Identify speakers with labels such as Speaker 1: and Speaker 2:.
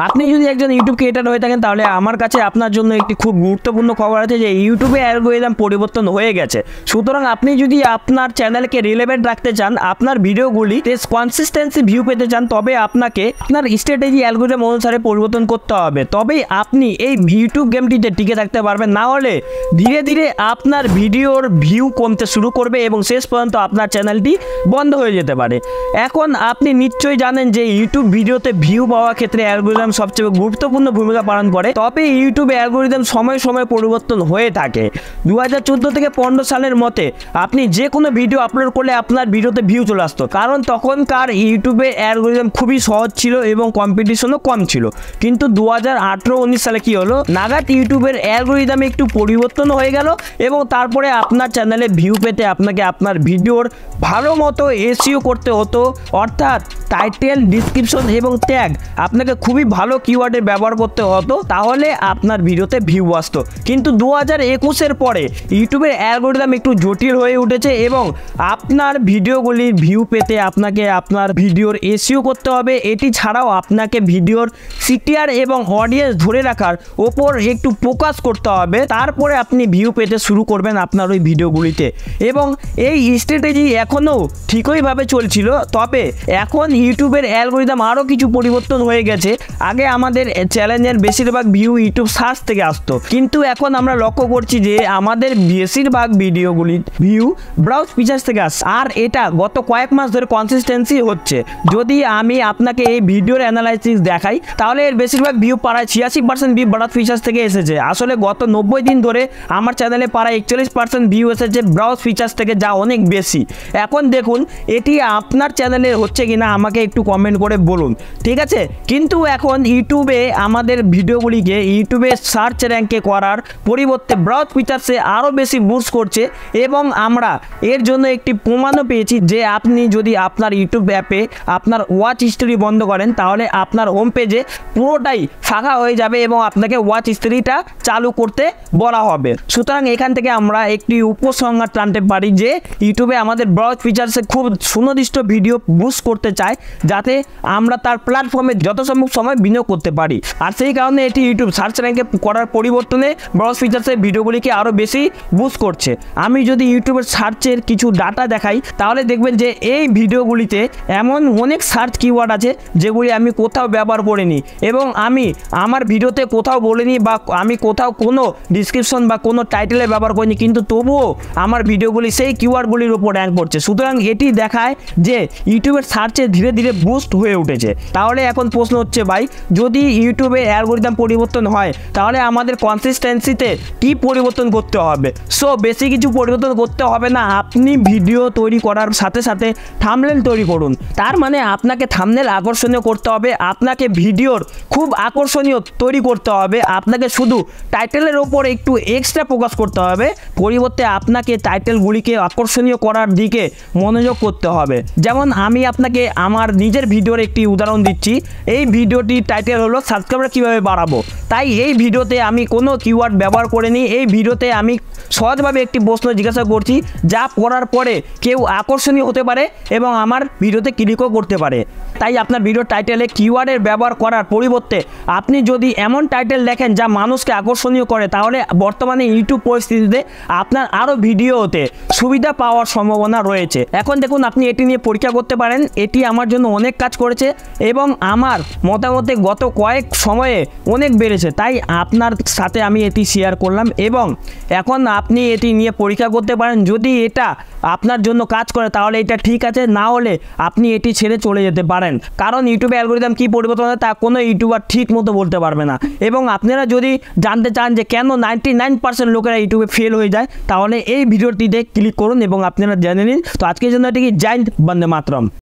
Speaker 1: আপনি যদি একজন ইউটিউব ক্রিয়েটর হয়ে থাকেন তাহলে আমার কাছে আপনার জন্য একটি খুব গুরুত্বপূর্ণ খবর আছে যে ইউটিউবে অ্যালগরিদম পরিবর্তন হয়ে গেছে। সুতরাং আপনি যদি আপনার চ্যানেলকে রিলেভেন্ট রাখতে চান, আপনার ভিডিওগুলিতে কনসিস্টেন্সি ভিউ পেতে চান, তবে আপনাকে আপনার স্ট্র্যাটেজি অ্যালগরিদম অনুসারে পরিবর্তন করতে হবে। তবেই আপনি এই ইউটিউব গেমটিতে টিকে থাকতে পারবেন। না হলে ধীরে ধীরে আপনার ভিডিওর ভিউ কমতে শুরু করবে এবং শেষ পর্যন্ত আপনার চ্যানেলটি বন্ধ হয়ে যেতে পারে। এখন আপনি নিশ্চয়ই জানেন যে ইউটিউব ভিডিওতে ভিউ পাওয়ার ক্ষেত্রে অ্যালগরিদম সবচেয়ে গুরুত্বপূর্ণ ভূমিকা পালন করে। তবে ইউটিউবে অ্যালগরিদম সময় সময় পরিবর্তন হয়ে থাকে। 2014 থেকে 15 সালের মতে আপনি যে কোনো ভিডিও আপলোড করলে আপনার ভিডিওতে ভিউ চলে আসতো, কারণ তখনকার ইউটিউবে অ্যালগরিদম খুবই সহজ ছিল এবং কম্পিটিশনও কম ছিল। কিন্তু 2018-19 সালে কি হলো, নাগাদ ইউটিউবের অ্যালগরিদমে একটু পরিবর্তন হয়ে গেল এবং তারপরে আপনার চ্যানেলে ভিউ পেতে আপনাকে আপনার ভিডিওর ভালো মতো এসইও করতে হতো, অর্থাৎ টাইটেল, ডিসক্রিপশন এবং ট্যাগ আপনাকে খুবই ভালো কিওয়ার্ডে ব্যবহার করতে হতো, তাহলে আপনার ভিডিওতে ভিউ আসতো। কিন্তু 2021-এর পরে ইউটিউবের অ্যালগরিদম একটু জটিল হয়ে উঠেছে এবং আপনার ভিডিওগুলির ভিউ পেতে আপনাকে আপনার ভিডিওর এসইও করতে হবে। এটি ছাড়াও আপনাকে ভিডিওর সিটিআর এবং অডিয়েন্স ধরে রাখার ওপর একটু ফোকাস করতে হবে, তারপরে আপনি ভিউ পেতে শুরু করবেন আপনার ওই ভিডিওগুলিতে। এবং এই স্ট্র্যাটেজি এখনও ঠিকইভাবে চলছিল। তবে এখন ইউটিউবের অ্যালগরিদম আরও কিছু পরিবর্তন হয়ে গেছে। আগে আমাদের চ্যানেলের বেশিরভাগ ভিউ ইউটিউব সার্চ থেকে আসতো, কিন্তু এখন আমরা লক্ষ্য করছি যে আমাদের বেশিরভাগ ভিডিওগুলি ভিউ ব্রাউজ ফিচার্স থেকে আসছে। আর এটা গত কয়েক মাস ধরে কনসিস্টেন্সি হচ্ছে। যদি আমি আপনাকে এই ভিডিওর অ্যানালাইসিস দেখাই তাহলে এর বেশিরভাগ ভিউ প্রায় 86% ভিউ ব্রাউজ ফিচার্স থেকে এসেছে। আসলে গত 90 দিন ধরে আমার চ্যানেলে প্রায় 41% ভিউ এসেছে ব্রাউজ ফিচার্স থেকে, যা অনেক বেশি। এখন দেখুন এটি আপনার চ্যানেলে হচ্ছে কিনা আমাকে একটু কমেন্ট করে বলুন, ঠিক আছে? কিন্তু এখন ইউটিউবে আমাদের ভিডিওগুলিকে ইউটিউবে সার্চ র্যাঙ্কে করার পরিবর্তে ব্রাউজ ফিচার্সে আরও বেশি বুস্ট করছে এবং আমরা এর জন্য একটি প্রমাণও পেয়েছি যে আপনি যদি আপনার ইউটিউব অ্যাপে আপনার ওয়াচ হিস্ট্রি বন্ধ করেন তাহলে আপনার হোম পেজে পুরোটাই ফাঁকা হয়ে যাবে এবং আপনাকে ওয়াচ হিস্ট্রিটা চালু করতে বলা হবে। সুতরাং এখান থেকে আমরা একটি উপসংহার টানতে পারি যে ইউটিউবে আমাদের ব্রাউজ ফিচার্সে খুব সুনির্দিষ্ট ভিডিও বুস্ট করতে চায়, যাতে আমরা তার প্ল্যাটফর্মে যত সম্ভব সময় বিনিয়োগ করতে পারি। আর সেই কারণে এটি ইউটিউব সার্চ র্যাঙ্কে করার পরিবর্তনে ব্রাউজ ফিচার্সের ভিডিওগুলিকে আরও বেশি বুস্ট করছে। আমি যদি ইউটিউবের সার্চের কিছু ডাটা দেখাই তাহলে দেখবেন যে এই ভিডিওগুলিতে এমন অনেক সার্চ কিওয়ার্ড আছে যেগুলি আমি কোথাও ব্যবহার করিনি এবং আমি আমার ভিডিওতে কোথাও বলিনি বা আমি কোথাও কোনো ডিসক্রিপশন বা কোনো টাইটেলে ব্যবহার করিনি, কিন্তু তবুও আমার ভিডিওগুলি সেই কিওয়ার্ডগুলির উপর র্যাঙ্ক করছে। সুতরাং এটি দেখায় যে ইউটিউবের সার্চে ধীরে ধীরে বুস্ট হয়ে উঠেছে। তাহলে এখন প্রশ্ন হচ্ছে ভাই, যদি ইউটিউবে অ্যালগরিদম পরিবর্তন হয় তাহলে আমাদের কনসিস্টেন্সিতে কি পরিবর্তন করতে হবে? সো বেশি কিছু পরিবর্তন করতে হবে না, আপনি ভিডিও তৈরি করার সাথে সাথে থাম্বনেল তৈরি করুন। তার মানে আপনাকে থাম্বনেল আকর্ষণীয় করতে হবে, আপনাকে ভিডিওর খুব আকর্ষণীয় তৈরি করতে হবে, আপনাকে শুধু টাইটেলের ওপর একটু এক্সট্রা ফোকাস করতে হবে, পরিবর্তে আপনাকে টাইটেলগুলিকে আকর্ষণীয় করার দিকে মনোযোগ করতে হবে। যেমন আমি আপনাকে আমার নিজের ভিডিওর একটি উদাহরণ দিচ্ছি। এই ভিডিওটির টাইটেল হলো সাবস্ক্রাইবার কীভাবে বাড়াবো। তাই এই ভিডিওতে আমি কোনো কিওয়ার্ড ব্যবহার করিনি। এই ভিডিওতে আমি সহজভাবে একটি প্রশ্ন জিজ্ঞাসা করছি, যা পড়ার পরে কেউ আকর্ষণীয় হতে পারে এবং আমার ভিডিওতে ক্লিকও করতে পারে। তাই আপনার ভিডিও টাইটেলে কিওয়ার্ডের ব্যবহার করার পরিবর্তে আপনি যদি এমন টাইটেল লেখেন যা মানুষকে আকর্ষণীয় করে, তাহলে বর্তমানে ইউটিউব পরিস্থিতিতে আপনার আরও ভিডিওতে সুবিধা পাওয়ার সম্ভাবনা রয়েছে। এখন দেখুন আপনি এটি নিয়ে পরীক্ষা করতে পারেন। এটি আমার জন্য অনেক কাজ করেছে এবং আমার মতামতে গত কয়েক সময়ে অনেক বেড়েছে, তাই আপনার সাথে আমি এটি শেয়ার করলাম এবং এখন আপনি এটি নিয়ে পরীক্ষা করতে পারেন। যদি এটা আপনার জন্য কাজ করে তাহলে এটা ঠিক আছে, না হলে আপনি এটি ছেড়ে চলে যেতে পারেন, কারণ ইউটিউবে অ্যালগরিদম কী পরিবর্তন হয় তা কোনো ইউটিউবার ঠিক মতো বলতে পারবে না। এবং আপনারা যদি জানতে চান যে কেন 99% লোকেরা ইউটিউবে ফেল হয়ে যায়, তাহলে এই ভিডিওটিতে ক্লিক করুন এবং আপনারা জেনে নিন। তো আজকের জন্য এটি জয় হিন্দ, বন্দে মাতরম।